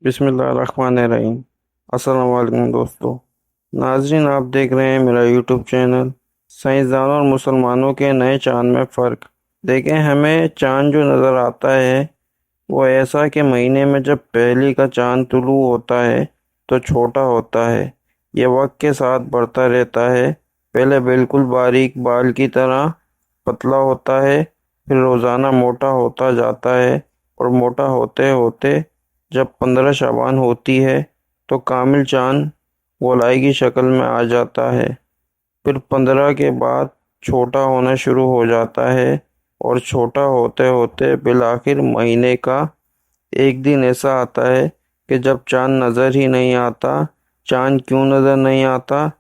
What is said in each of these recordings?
बिस्मिल्लाहिर्रहमानिर्रहीम। अस्सलाम वालेकुम दोस्तों। नाजरीन, आप देख रहे हैं मेरा यूट्यूब चैनल साइंसदानों और मुसलमानों के नए चांद में फ़र्क। देखें, हमें चांद जो नज़र आता है वो ऐसा कि महीने में जब पहली का चांद तुलू होता है तो छोटा होता है। ये वक्त के साथ बढ़ता रहता है। पहले बिल्कुल बारीक बाल की तरह पतला होता है, फिर रोज़ाना मोटा होता जाता है और मोटा होते होते जब 15 शाबान होती है तो कामिल चांद गोलाई की शक्ल में आ जाता है। फिर 15 के बाद छोटा होना शुरू हो जाता है और छोटा होते होते बिलाखिर महीने का एक दिन ऐसा आता है कि जब चांद नज़र ही नहीं आता। चांद क्यों नज़र नहीं आता?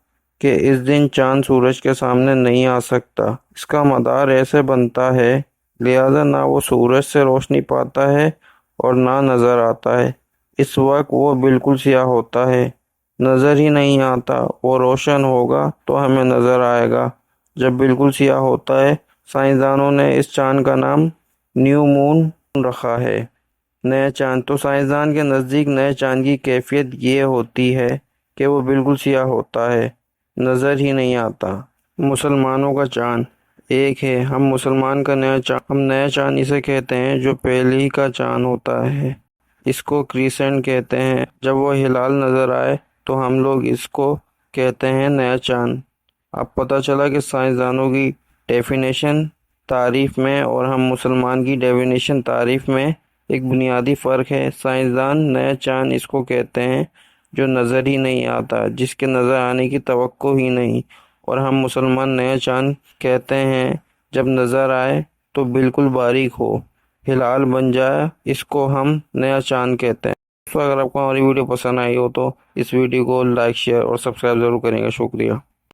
कि इस दिन चांद सूरज के सामने नहीं आ सकता। इसका मदार ऐसे बनता है, लिहाजा ना वो सूरज से रोशनी पाता है और ना नज़र आता है। इस वक्त वो बिल्कुल सियाह होता है, नज़र ही नहीं आता। वो रोशन होगा तो हमें नज़र आएगा। जब बिल्कुल सियाह होता है, साइंसदानों ने इस चांद का नाम न्यू मून रखा है। नए चांद तो साइंसदान के नज़दीक नए चांद की कैफियत ये होती है कि वो बिल्कुल सियाह होता है, नज़र ही नहीं आता। मुसलमानों का चांद एक है। हम मुसलमान का नया चांद, हम नया चांद इसे कहते हैं जो पहले का चांद होता है। इसको क्रीसेंट कहते हैं। जब वो हिलाल नज़र आए तो हम लोग इसको कहते हैं नया चांद। अब पता चला कि साइंसदानों की डेफिनेशन तारीफ में और हम मुसलमान की डेफिनेशन तारीफ में एक बुनियादी फ़र्क है। साइंसदान नया चांद इसको कहते हैं जो नज़र ही नहीं आता, जिसके नज़र आने की तवक्को ही नहीं। और हम मुसलमान नया चांद कहते हैं जब नज़र आए तो बिल्कुल बारीक हो, हिलाल बन जाए, इसको हम नया चांद कहते हैं। तो अगर आपको हमारी वीडियो पसंद आई हो तो इस वीडियो को लाइक, शेयर और सब्सक्राइब ज़रूर करेंगे। शुक्रिया।